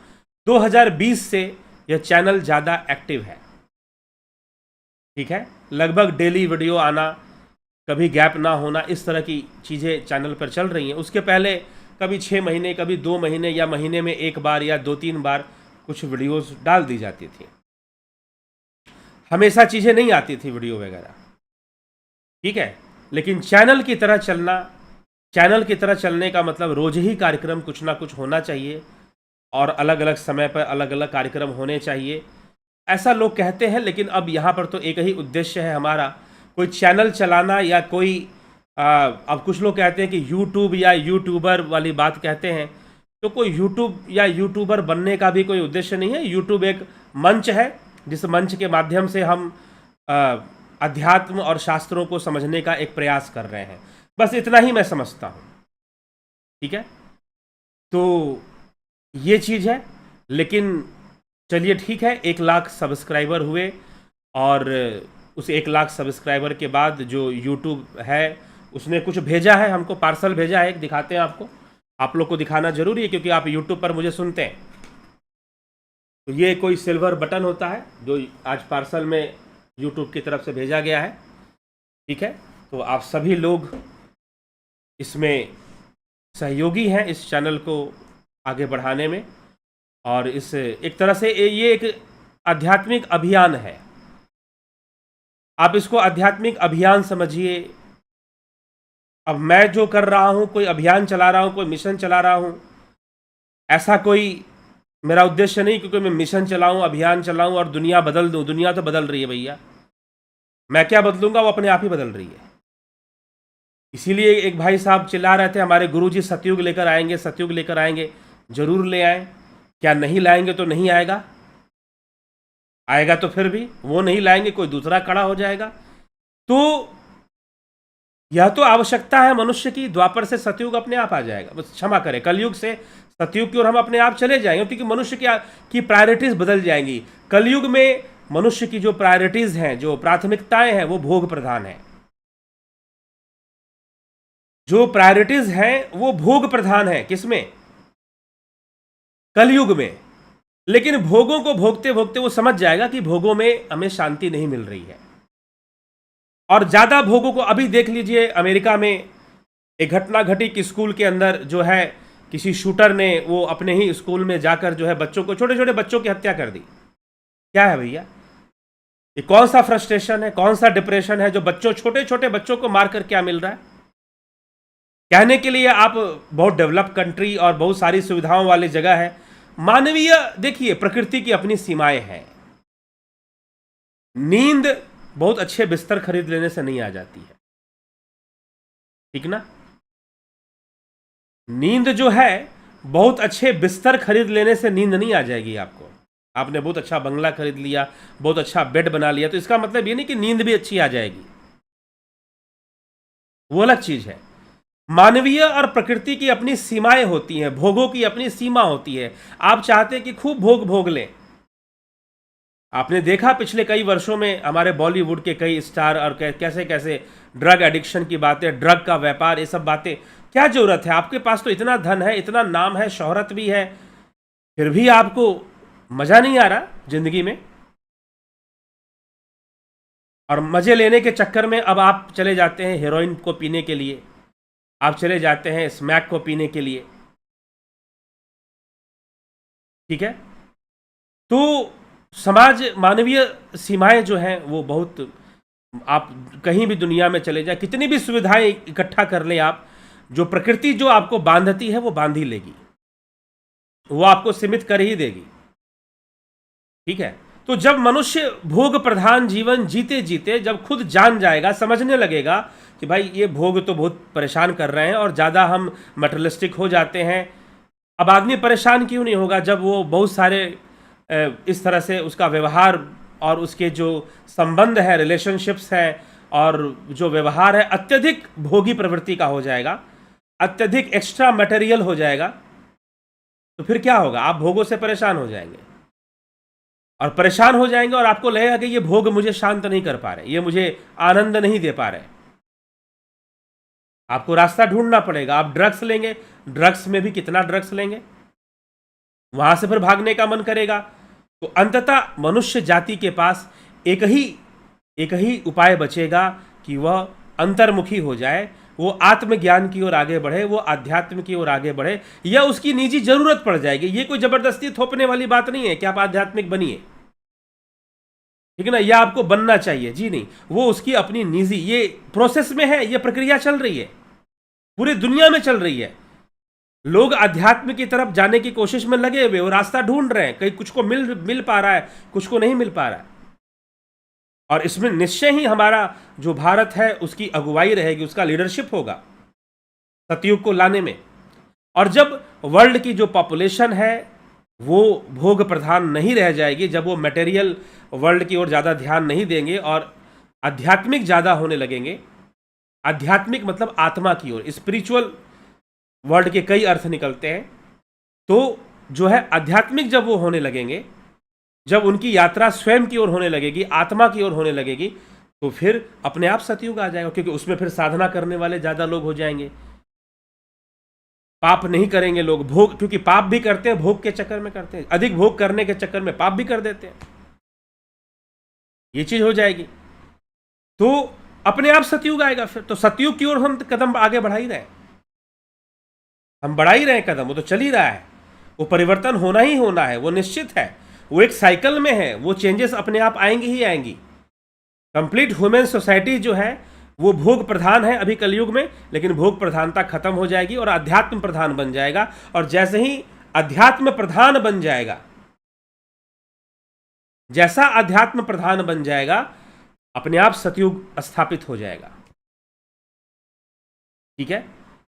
[SPEAKER 1] 2020 से यह चैनल ज़्यादा एक्टिव है, ठीक है। लगभग डेली वीडियो आना, कभी गैप ना होना, इस तरह की चीज़ें चैनल पर चल रही हैं। उसके पहले कभी 6 महीने, कभी 2 महीने या महीने में 1 बार या 2-3 बार कुछ वीडियोस डाल दी जाती थी। हमेशा चीज़ें नहीं आती थी वीडियो वगैरह, ठीक है। लेकिन चैनल की तरह चलना, चैनल की तरह चलने का मतलब रोज ही कार्यक्रम कुछ ना कुछ होना चाहिए, और अलग अलग समय पर अलग अलग कार्यक्रम होने चाहिए, ऐसा लोग कहते हैं। लेकिन अब यहाँ पर तो एक ही उद्देश्य है हमारा, कोई चैनल चलाना या कोई अब कुछ लोग कहते हैं कि यूट्यूब या यूट्यूबर वाली बात कहते हैं। तो कोई यूट्यूब या यूट्यूबर बनने का भी कोई उद्देश्य नहीं है। यूट्यूब एक मंच है, जिस मंच के माध्यम से हम अध्यात्म और शास्त्रों को समझने का एक प्रयास कर रहे हैं। बस इतना ही मैं समझता हूँ, ठीक है। तो ये चीज़ है। लेकिन चलिए ठीक है, 1 लाख सब्सक्राइबर हुए, और उस 1 लाख सब्सक्राइबर के बाद जो यूट्यूब है उसने कुछ भेजा है हमको, पार्सल भेजा है, दिखाते हैं आपको। आप लोग को दिखाना जरूरी है क्योंकि आप यूट्यूब पर मुझे सुनते हैं। तो ये कोई सिल्वर बटन होता है जो आज पार्सल में यूट्यूब की तरफ से भेजा गया है, ठीक है। तो आप सभी लोग इसमें सहयोगी हैं इस चैनल को आगे बढ़ाने में, और इस एक तरह से ये एक आध्यात्मिक अभियान है। आप इसको आध्यात्मिक अभियान समझिए। अब मैं जो कर रहा हूँ, कोई अभियान चला रहा हूँ, कोई मिशन चला रहा हूँ, ऐसा कोई मेरा उद्देश्य नहीं क्योंकि मैं मिशन चलाऊँ, अभियान चलाऊँ और दुनिया बदल दूँ। दुनिया तो बदल रही है भैया, मैं क्या बदलूंगा, वो अपने आप ही बदल रही है। इसीलिए एक भाई साहब चिल्ला रहे थे हमारे गुरुजी सतयुग लेकर आएंगे, सतयुग लेकर आएंगे। जरूर ले आए, क्या नहीं लाएंगे तो नहीं आएगा, आएगा तो फिर भी वो नहीं लाएंगे, कोई दूसरा खड़ा हो जाएगा। तो यह तो आवश्यकता है मनुष्य की, द्वापर से सतयुग अपने आप आ जाएगा, बस क्षमा करें, कलयुग से सतयुग की ओर हम अपने आप चले जाएंगे, क्योंकि मनुष्य की प्रायोरिटीज बदल जाएंगी। कलयुग में मनुष्य की जो प्रायोरिटीज हैं, जो प्राथमिकताएं हैं, वो भोग प्रधान है। जो प्रायोरिटीज हैं वो भोग प्रधान है। किसमें? कलयुग में। लेकिन भोगों को भोगते भोगते वो समझ जाएगा कि भोगों में हमें शांति नहीं मिल रही है, और ज्यादा भोगों को, अभी देख लीजिए अमेरिका में एक घटना घटी कि स्कूल के अंदर जो है किसी शूटर ने वो अपने ही स्कूल में जाकर जो है बच्चों को, छोटे छोटे बच्चों की हत्या कर दी। क्या है भैया ये? कौन सा फ्रस्ट्रेशन है, कौन सा डिप्रेशन है जो बच्चों, छोटे छोटे बच्चों को मारकर क्या मिल रहा है? कहने के लिए आप बहुत डेवलप कंट्री और बहुत सारी सुविधाओं वाली जगह है, मानवीय, देखिए प्रकृति की अपनी सीमाएं हैं। नींद बहुत अच्छे बिस्तर खरीद लेने से नहीं आ जाती है, ठीक ना? नींद जो है बहुत अच्छे बिस्तर खरीद लेने से नींद नहीं आ जाएगी आपको। आपने बहुत अच्छा बंगला खरीद लिया, बहुत अच्छा बेड बना लिया, तो इसका मतलब ये नहीं कि नींद भी अच्छी आ जाएगी, वो अलग चीज है। मानवीय और प्रकृति की अपनी सीमाएं होती हैं, भोगों की अपनी सीमा होती है। आप चाहते हैं कि खूब भोग भोग लें। आपने देखा पिछले कई वर्षों में हमारे बॉलीवुड के कई स्टार और कैसे कैसे ड्रग एडिक्शन की बातें, ड्रग का व्यापार, ये सब बातें। क्या जरूरत है? आपके पास तो इतना धन है, इतना नाम है, शोहरत भी है, फिर भी आपको मजा नहीं आ रहा जिंदगी में। और मजे लेने के चक्कर में अब आप चले जाते हैं हेरोइन को पीने के लिए, आप चले जाते हैं स्मैक को पीने के लिए, ठीक है? तो समाज, मानवीय सीमाएं जो हैं वो बहुत, आप कहीं भी दुनिया में चले जाए, कितनी भी सुविधाएं इकट्ठा कर लें आप, जो प्रकृति जो आपको बांधती है वो बांध ही लेगी, वो आपको सीमित कर ही देगी, ठीक है? तो जब मनुष्य भोग प्रधान जीवन जीते जीते जब खुद जान जाएगा, समझने लगेगा कि भाई ये भोग तो बहुत परेशान कर रहे हैं और ज़्यादा हम मटेरियलिस्टिक हो जाते हैं। अब आदमी परेशान क्यों नहीं होगा जब वो बहुत सारे इस तरह से उसका व्यवहार और उसके जो संबंध है, रिलेशनशिप्स हैं और जो व्यवहार है अत्यधिक भोगी प्रवृत्ति का हो जाएगा, अत्यधिक एक्स्ट्रा मटेरियल हो जाएगा, तो फिर क्या होगा? आप भोगों से परेशान हो जाएंगे, और परेशान हो जाएंगे और आपको लगेगा कि ये भोग मुझे शांत नहीं कर पा रहे, ये मुझे आनंद नहीं दे पा रहे। आपको रास्ता ढूंढना पड़ेगा। आप ड्रग्स लेंगे, ड्रग्स में भी कितना ड्रग्स लेंगे, वहां से फिर भागने का मन करेगा। तो अंततः मनुष्य जाति के पास एक ही उपाय बचेगा कि वह अंतर्मुखी हो जाए, वो आत्मज्ञान की ओर आगे बढ़े, वो अध्यात्म की ओर आगे बढ़े, या उसकी निजी जरूरत पड़ जाएगी। ये कोई जबरदस्ती थोपने वाली बात नहीं है कि आप आध्यात्मिक बनिए, ठीक है ना, या आपको बनना चाहिए, जी नहीं, वो उसकी अपनी निजी, ये प्रोसेस में है, ये प्रक्रिया चल रही है, पूरी दुनिया में चल रही है। लोग अध्यात्म की तरफ जाने की कोशिश में लगे हुए, वो रास्ता ढूंढ रहे हैं, कहीं कुछ को मिल पा रहा है, कुछ को नहीं मिल पा रहा है। और इसमें निश्चय ही हमारा जो भारत है उसकी अगुवाई रहेगी, उसका लीडरशिप होगा सतयुग को लाने में। और जब वर्ल्ड की जो पॉपुलेशन है वो भोग प्रधान नहीं रह जाएगी, जब वो मटेरियल वर्ल्ड की ओर ज़्यादा ध्यान नहीं देंगे और आध्यात्मिक ज़्यादा होने लगेंगे, आध्यात्मिक मतलब आत्मा की ओर, स्पिरिचुअल वर्ड के कई अर्थ निकलते हैं, तो जो है आध्यात्मिक जब वो होने लगेंगे, जब उनकी यात्रा स्वयं की ओर होने लगेगी, आत्मा की ओर होने लगेगी, तो फिर अपने आप सतयुग आ जाएगा, क्योंकि उसमें फिर साधना करने वाले ज़्यादा लोग हो जाएंगे, पाप नहीं करेंगे लोग, भोग, क्योंकि पाप भी करते हैं, भोग के चक्कर में करते हैं, अधिक भोग करने के चक्कर में पाप भी कर देते हैं, ये चीज हो जाएगी, तो अपने आप सतयुग आएगा। फिर तो सतयुग की ओर हम कदम आगे बढ़ा ही रहे हैं, हम बढ़ा ही रहे हैं कदम, वो तो चल ही रहा है, वो परिवर्तन होना ही होना है, वो निश्चित है, वो एक साइकिल में है, वो चेंजेस अपने आप आएंगी ही आएंगी। कंप्लीट ह्यूमन सोसाइटी जो है वो भोग प्रधान है अभी कलयुग में, लेकिन भोग प्रधानता खत्म हो जाएगी और अध्यात्म प्रधान बन जाएगा, और जैसे ही अध्यात्म प्रधान बन जाएगा, जैसा अध्यात्म प्रधान बन जाएगा, अपने आप सतयुग स्थापित हो जाएगा, ठीक है?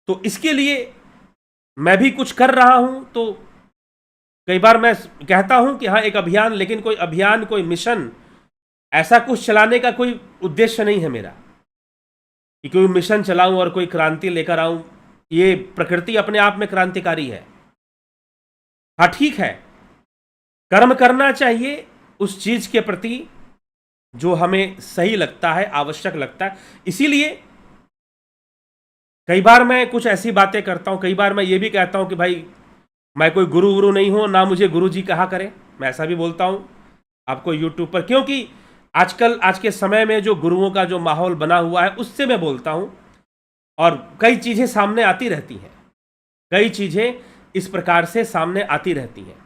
[SPEAKER 1] तो इसके लिए मैं भी कुछ कर रहा हूं, तो कई बार मैं कहता हूं कि हाँ एक अभियान, लेकिन कोई अभियान, कोई मिशन, ऐसा कुछ चलाने का कोई उद्देश्य नहीं है मेरा। कि कोई मिशन चलाऊं और कोई क्रांति लेकर आऊं। ये प्रकृति अपने आप में क्रांतिकारी है। हाँ ठीक है, कर्म करना चाहिए उस चीज के प्रति जो हमें सही लगता है, आवश्यक लगता है। इसीलिए कई बार मैं कुछ ऐसी बातें करता हूं, कई बार मैं ये भी कहता हूं कि भाई मैं कोई गुरु वुरु नहीं हूं, ना मुझे गुरु जी कहा करें। मैं ऐसा भी बोलता हूं आपको यूट्यूब पर, क्योंकि आजकल आज के समय में जो गुरुओं का जो माहौल बना हुआ है उससे मैं बोलता हूं, और कई चीजें सामने आती रहती हैं, कई चीजें इस प्रकार से सामने आती रहती हैं।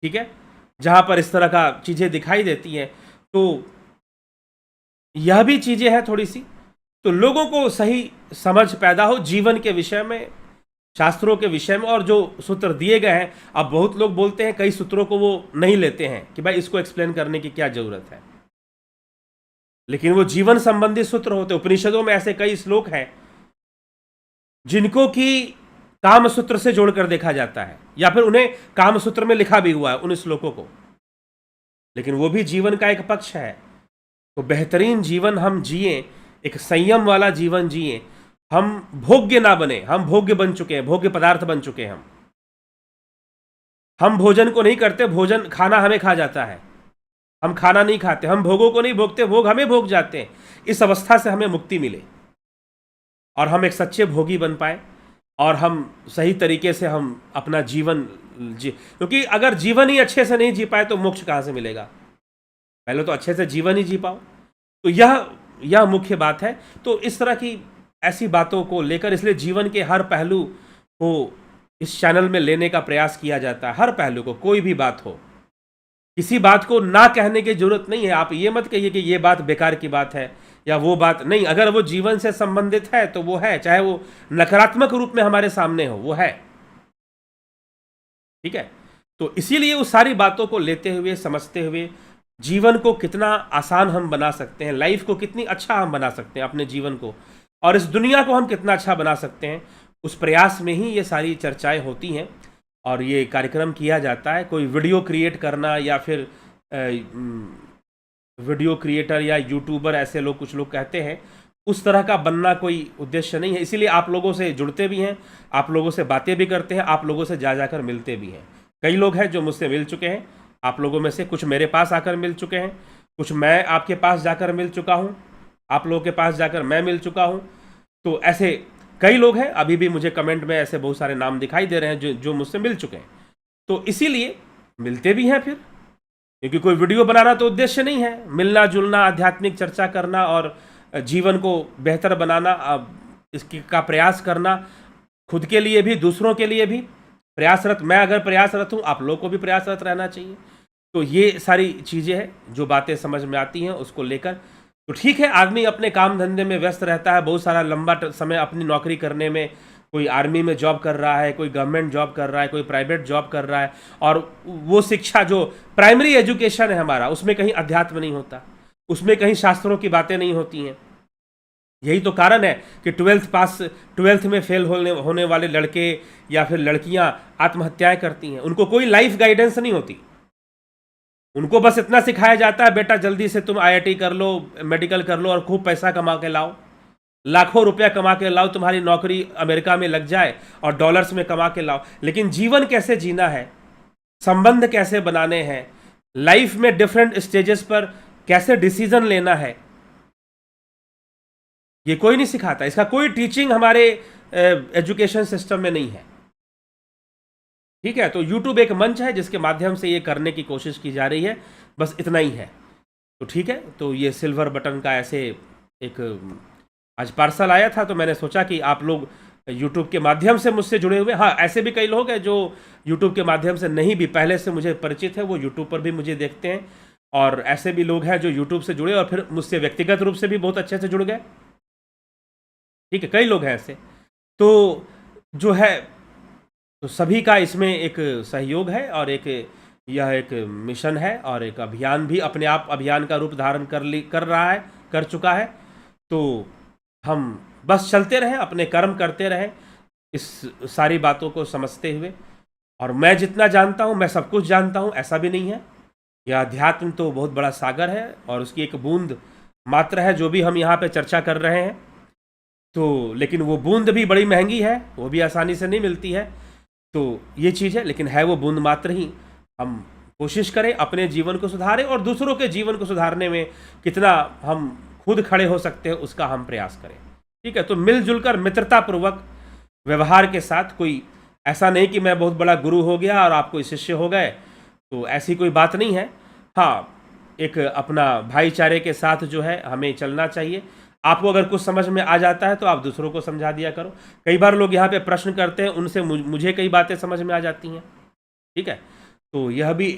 [SPEAKER 1] ठीक है, जहां पर इस तरह का चीजें दिखाई देती हैं, तो यह भी चीजें हैं थोड़ी सी, तो लोगों को सही समझ पैदा हो जीवन के विषय में, शास्त्रों के विषय में, और जो सूत्र दिए गए हैं। अब बहुत लोग बोलते हैं, कई सूत्रों को वो नहीं लेते हैं कि भाई इसको एक्सप्लेन करने की क्या जरूरत है, लेकिन वो जीवन संबंधी सूत्र होते। उपनिषदों में ऐसे कई श्लोक हैं जिनको कि काम सूत्र से जोड़कर देखा जाता है, या फिर उन्हें काम सूत्र में लिखा भी हुआ है उन श्लोकों को, लेकिन वो भी जीवन का एक पक्ष है। तो बेहतरीन जीवन हम जिए, एक संयम वाला जीवन जिए, हम भोग्य ना बने। हम भोग्य बन चुके हैं, भोग्य पदार्थ बन चुके हैं। हम भोजन को नहीं करते, भोजन खाना हमें खा जाता है। हम खाना नहीं खाते, हम भोगों को नहीं भोगते, भोग हमें भोग जाते हैं। इस अवस्था से हमें मुक्ति मिले और हम एक सच्चे भोगी बन पाए, और हम सही तरीके से हम अपना जीवन जी, क्योंकि अगर जीवन ही अच्छे से नहीं जी पाए तो मोक्ष कहाँ से मिलेगा। पहले तो अच्छे से जीवन ही जी पाओ। तो यह मुख्य बात है। तो इस तरह की ऐसी बातों को लेकर, इसलिए जीवन के हर पहलू को इस चैनल में लेने का प्रयास किया जाता है। हर पहलू को, कोई भी बात हो, किसी बात को ना कहने की जरूरत नहीं है। आप ये मत कहिए कि ये बात बेकार की बात है या वो बात नहीं। अगर वो जीवन से संबंधित है तो वो है, चाहे वो नकारात्मक रूप में हमारे सामने हो, वो है। ठीक है, तो इसीलिए उस सारी बातों को लेते हुए, समझते हुए, जीवन को कितना आसान हम बना सकते हैं, लाइफ को कितनी अच्छा हम बना सकते हैं अपने जीवन को, और इस दुनिया को हम कितना अच्छा बना सकते हैं, उस प्रयास में ही ये सारी चर्चाएं होती हैं और ये कार्यक्रम किया जाता है। कोई वीडियो क्रिएट करना या फिर वीडियो क्रिएटर या यूट्यूबर, ऐसे लोग कुछ लोग कहते हैं, उस तरह का बनना कोई उद्देश्य नहीं है। इसीलिए आप लोगों से जुड़ते भी हैं, आप लोगों से बातें भी करते हैं, आप लोगों से जा जाकर मिलते भी हैं। कई लोग हैं जो मुझसे मिल चुके हैं, आप लोगों में से कुछ मेरे पास आकर मिल चुके हैं, कुछ मैं आपके पास जाकर मिल चुका हूँ, आप लोगों के पास जाकर मैं मिल चुका हूँ। तो ऐसे कई लोग हैं, अभी भी मुझे कमेंट में ऐसे बहुत सारे नाम दिखाई दे रहे हैं जो मुझसे मिल चुके हैं। तो इसीलिए मिलते भी हैं फिर, क्योंकि कोई वीडियो बनाना तो उद्देश्य नहीं है। मिलना जुलना, आध्यात्मिक चर्चा करना और जीवन को बेहतर बनाना, इसकी का प्रयास करना, खुद के लिए भी दूसरों के लिए भी प्रयासरत। मैं अगर प्रयासरत हूँ, आप लोग को भी प्रयासरत रहना चाहिए। तो ये सारी चीज़ें हैं जो बातें समझ में आती हैं उसको लेकर। तो ठीक है, आदमी अपने काम धंधे में व्यस्त रहता है, बहुत सारा लंबा समय अपनी नौकरी करने में, कोई आर्मी में जॉब कर रहा है, कोई गवर्नमेंट जॉब कर रहा है, कोई प्राइवेट जॉब कर रहा है, और वो शिक्षा जो प्राइमरी एजुकेशन है हमारा, उसमें कहीं अध्यात्म नहीं होता, उसमें कहीं शास्त्रों की बातें नहीं होती हैं। यही तो कारण है कि ट्वेल्थ में फेल होने वाले लड़के या फिर लड़कियां आत्महत्याएं करती हैं। उनको कोई लाइफ गाइडेंस नहीं होती। उनको बस इतना सिखाया जाता है, बेटा जल्दी से तुम IIT कर लो, मेडिकल कर लो और खूब पैसा कमा के लाओ, लाखों रुपया कमा के लाओ, तुम्हारी नौकरी अमेरिका में लग जाए और डॉलर्स में कमा के लाओ। लेकिन जीवन कैसे जीना है, संबंध कैसे बनाने हैं, लाइफ में डिफरेंट स्टेजेस पर कैसे डिसीजन लेना है, ये कोई नहीं सिखाता। इसका कोई टीचिंग हमारे एजुकेशन सिस्टम में नहीं है। ठीक है, तो YouTube एक मंच है जिसके माध्यम से ये करने की कोशिश की जा रही है, बस इतना ही है। तो ठीक है, तो ये सिल्वर बटन का ऐसे एक आज पार्सल आया था, तो मैंने सोचा कि आप लोग YouTube के माध्यम से मुझसे जुड़े हुए, हाँ ऐसे भी कई लोग हैं जो YouTube के माध्यम से नहीं भी पहले से मुझे परिचित है, वो YouTube पर भी मुझे देखते हैं, और ऐसे भी लोग हैं जो YouTube से जुड़े और फिर मुझसे व्यक्तिगत रूप से भी बहुत अच्छे से जुड़ गए। ठीक है, कई लोग हैं ऐसे। तो जो है, तो सभी का इसमें एक सहयोग है, और यह एक मिशन है, और एक अभियान भी अपने आप अभियान का रूप धारण कर चुका है। तो हम बस चलते रहें, अपने कर्म करते रहें, इस सारी बातों को समझते हुए। और मैं जितना जानता हूँ, मैं सब कुछ जानता हूँ, ऐसा भी नहीं है। यह अध्यात्म तो बहुत बड़ा सागर है, और उसकी एक बूंद मात्र है जो भी हम यहाँ पे चर्चा कर रहे हैं। तो लेकिन वो बूंद भी बड़ी महंगी है, वो भी आसानी से नहीं मिलती है। तो ये चीज़ है, लेकिन है वो बूंद मात्र ही। हम कोशिश करें अपने जीवन को सुधारें और दूसरों के जीवन को सुधारने में कितना हम खुद खड़े हो सकते हैं उसका हम प्रयास करें। ठीक है, तो मिलजुल कर मित्रतापूर्वक व्यवहार के साथ, कोई ऐसा नहीं कि मैं बहुत बड़ा गुरु हो गया और आप कोई शिष्य हो गए, तो ऐसी कोई बात नहीं है। हाँ, एक अपना भाईचारे के साथ जो है हमें चलना चाहिए। आपको अगर कुछ समझ में आ जाता है तो आप दूसरों को समझा दिया करो। कई बार लोग यहाँ पे प्रश्न करते हैं, उनसे मुझे कई बातें समझ में आ जाती हैं। ठीक है, तो यह भी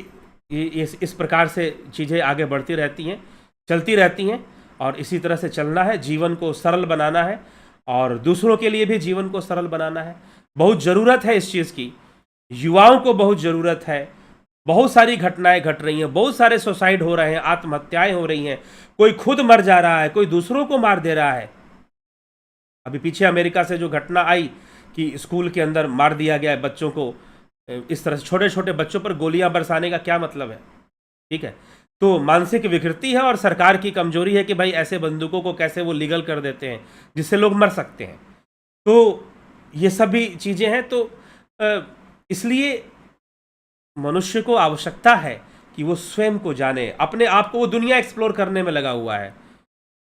[SPEAKER 1] इस प्रकार से चीज़ें आगे बढ़ती रहती हैं, चलती रहती हैं, और इसी तरह से चलना है। जीवन को सरल बनाना है और दूसरों के लिए भी जीवन को सरल बनाना है। बहुत ज़रूरत है इस चीज़ की, युवाओं को बहुत ज़रूरत है। बहुत सारी घटनाएं घट रही हैं, बहुत सारे सुसाइड हो रहे हैं, आत्महत्याएं हो रही हैं, कोई खुद मर जा रहा है, कोई दूसरों को मार दे रहा है। अभी पीछे अमेरिका से जो घटना आई कि स्कूल के अंदर मार दिया गया है बच्चों को, इस तरह से छोटे छोटे बच्चों पर गोलियां बरसाने का क्या मतलब है? ठीक है, तो मानसिक विकृति है और सरकार की कमजोरी है कि भाई ऐसे बंदूकों को कैसे वो लीगल कर देते हैं जिससे लोग मर सकते हैं। तो ये सब भी चीज़ें हैं। तो इसलिए मनुष्य को आवश्यकता है कि वो स्वयं को जाने, अपने आप को। वो दुनिया एक्सप्लोर करने में लगा हुआ है।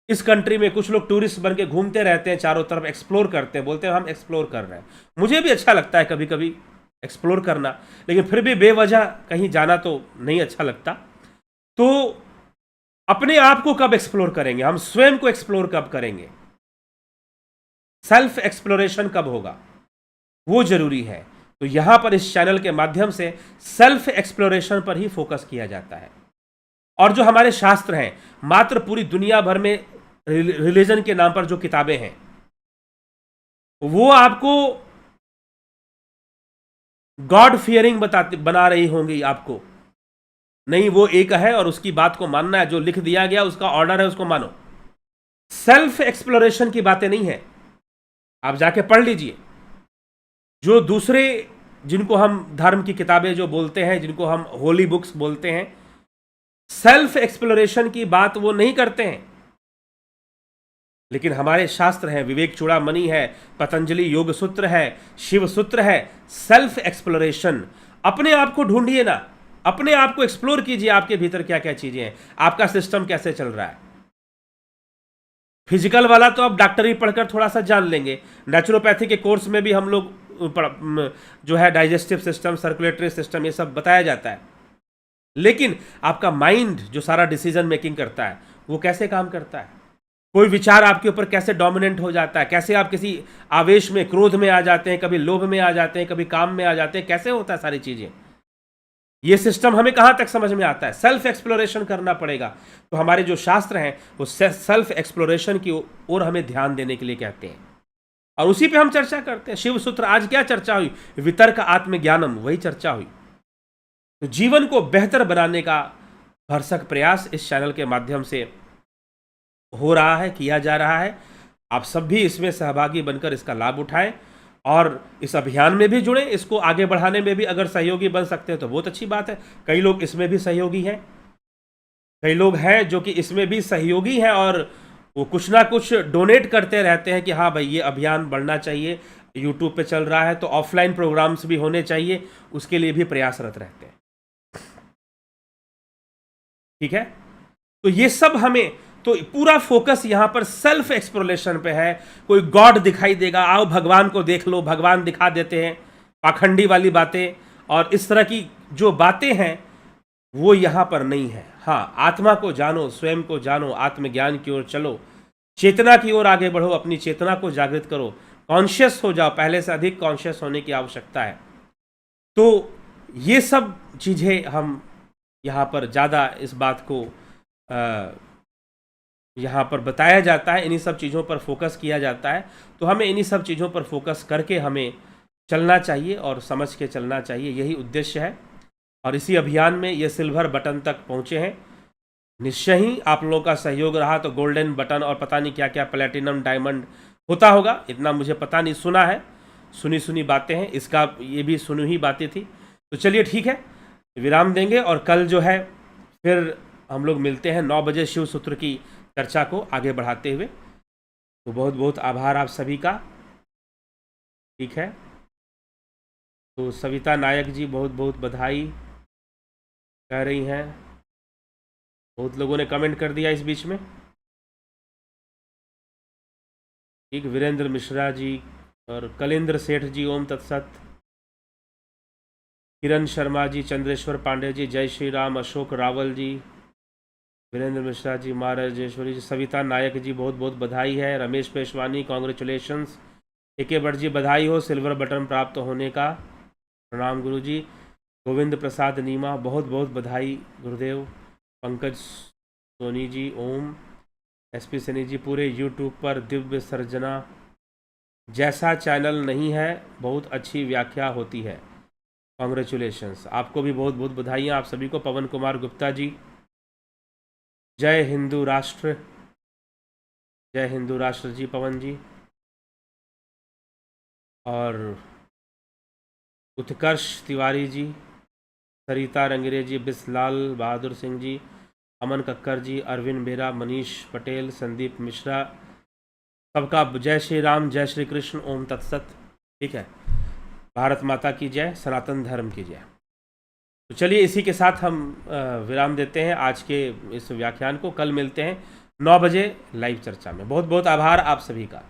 [SPEAKER 1] इस कंट्री में कुछ लोग टूरिस्ट बन के घूमते रहते हैं, चारों तरफ एक्सप्लोर करते हैं, बोलते हैं हम एक्सप्लोर कर रहे हैं। मुझे भी अच्छा लगता है कभी कभी एक्सप्लोर करना, लेकिन फिर भी बेवजह कहीं जाना तो नहीं अच्छा लगता। तो अपने आप को कब एक्सप्लोर करेंगे? हम स्वयं को एक्सप्लोर कब करेंगे? सेल्फ एक्सप्लोरेशन कब होगा, वो जरूरी है। तो यहां पर इस चैनल के माध्यम से सेल्फ एक्सप्लोरेशन पर ही फोकस किया जाता है। और जो हमारे शास्त्र हैं, मात्र पूरी दुनिया भर में रिलीजन के नाम पर जो किताबें हैं, वो आपको गॉड फियरिंग बना रही होंगी आपको। नहीं, वो एक है और उसकी बात को मानना है, जो लिख दिया गया उसका ऑर्डर है उसको मानो। सेल्फ एक्सप्लोरेशन की बातें नहीं है। आप जाके पढ़ लीजिए। जो दूसरे, जिनको हम धर्म की किताबें जो बोलते हैं, जिनको हम होली बुक्स बोलते हैं, सेल्फ एक्सप्लोरेशन की बात वो नहीं करते हैं। लेकिन हमारे शास्त्र हैं, विवेक चूड़ामणि है, पतंजलि योग सूत्र है, शिव सूत्र है। सेल्फ एक्सप्लोरेशन, अपने आप को ढूंढिए ना, अपने आप को एक्सप्लोर कीजिए। आपके भीतर क्या क्या चीजें हैं, आपका सिस्टम कैसे चल रहा है। फिजिकल वाला तो आप डॉक्टरी पढ़कर थोड़ा सा जान लेंगे। नेचुरोपैथी के कोर्स में भी हम लोग जो है डाइजेस्टिव सिस्टम, सर्कुलेटरी सिस्टम, ये सब बताया जाता है। लेकिन आपका माइंड जो सारा डिसीजन मेकिंग करता है, वो कैसे काम करता है? कोई विचार आपके ऊपर कैसे डोमिनेंट हो जाता है, कैसे आप किसी आवेश में, क्रोध में आ जाते हैं, कभी लोभ में आ जाते हैं, कभी काम में आ जाते हैं, कैसे होता है सारी चीजें। ये सिस्टम हमें कहां तक समझ में आता है? सेल्फ एक्सप्लोरेशन करना पड़ेगा। तो हमारे जो शास्त्र हैं वो सेल्फ एक्सप्लोरेशन की ओर हमें ध्यान देने के लिए कहते हैं, और उसी पे हम चर्चा करते हैं। शिव सूत्र, आज क्या चर्चा हुई? वितर्क आत्मज्ञानम, वही चर्चा हुई। तो जीवन को बेहतर बनाने का भरसक प्रयास इस चैनल के माध्यम से हो रहा है, किया जा रहा है। आप सब भी इसमें सहभागी बनकर इसका लाभ उठाएं और इस अभियान में भी जुड़ें। इसको आगे बढ़ाने में भी अगर सहयोगी बन सकते हैं तो बहुत अच्छी बात है। कई लोग इसमें भी सहयोगी हैं, कई लोग हैं जो कि इसमें भी सहयोगी हैं और वो कुछ ना कुछ डोनेट करते रहते हैं कि हाँ भाई ये अभियान बढ़ना चाहिए, यूट्यूब पे चल रहा है तो ऑफलाइन प्रोग्राम्स भी होने चाहिए, उसके लिए भी प्रयासरत रहते हैं। ठीक है, तो ये सब हमें, तो पूरा फोकस यहां पर सेल्फ एक्सप्लोरेशन पे है। कोई गॉड दिखाई देगा, आओ भगवान को देख लो, भगवान दिखा देते हैं, पाखंडी वाली बातें और इस तरह की जो बातें हैं वो यहां पर नहीं है। हाँ, आत्मा को जानो, स्वयं को जानो, आत्मज्ञान की ओर चलो, चेतना की ओर आगे बढ़ो, अपनी चेतना को जागृत करो, कॉन्शियस हो जाओ, पहले से अधिक कॉन्शियस होने की आवश्यकता है। तो ये सब चीज़ें हम यहाँ पर ज़्यादा इस बात को यहाँ पर बताया जाता है, इन्हीं सब चीज़ों पर फोकस किया जाता है। तो हमें इन्हीं सब चीज़ों पर फोकस करके हमें चलना चाहिए और समझ के चलना चाहिए, यही उद्देश्य है। और इसी अभियान में ये सिल्वर बटन तक पहुँचे हैं। निश्चय ही आप लोगों का सहयोग रहा तो गोल्डन बटन और पता नहीं क्या क्या प्लेटिनम डायमंड होता होगा, इतना मुझे पता नहीं, सुना है, सुनी बातें हैं, इसका ये भी सुनी ही बातें थी। तो चलिए ठीक है, विराम देंगे और कल जो है फिर हम लोग मिलते हैं 9 बजे शिव सूत्र की चर्चा को आगे बढ़ाते हुए। तो बहुत बहुत आभार आप सभी का। ठीक है, तो सविता नायक जी बहुत बहुत बधाई कह रही हैं। बहुत लोगों ने कमेंट कर दिया इस बीच में। ठीक, वीरेंद्र मिश्रा जी और कलेंद्र सेठ जी ओम तत्सत। किरण शर्मा जी, चंद्रेश्वर पांडे जी, जय श्री राम, अशोक रावल जी, वीरेंद्र मिश्रा जी, माँ राजेश्वरी जी, सविता नायक जी बहुत बहुत बधाई है। रमेश पेशवानी कॉन्ग्रेचुलेशंस। AK भट्ट जी बधाई हो सिल्वर बटन प्राप्त होने का, प्रणाम गुरु जी। गोविंद प्रसाद नीमा बहुत बहुत बधाई गुरुदेव। पंकज सोनी जी ओम। SP सनी जी, पूरे यूट्यूब पर दिव्य सर्जना जैसा चैनल नहीं है, बहुत अच्छी व्याख्या होती है, कॉन्ग्रेचुलेशंस। आपको भी बहुत बहुत बधाइयाँ आप सभी को। पवन कुमार गुप्ता जी, जय हिंदू राष्ट्र, जय हिंदू राष्ट्र जी पवन जी। और उत्कर्ष तिवारी जी, सरिता रंगरे जी, बिस्लाल बहादुर सिंह जी, अमन कक्कर जी, अरविंद बेरा, मनीष पटेल, संदीप मिश्रा, सबका जय श्री राम, जय श्री कृष्ण, ओम तत्सत। ठीक है, भारत माता की जय, सनातन धर्म की जय। तो चलिए इसी के साथ हम विराम देते हैं आज के इस व्याख्यान को। कल मिलते हैं 9 बजे लाइव चर्चा में। बहुत बहुत आभार आप सभी का।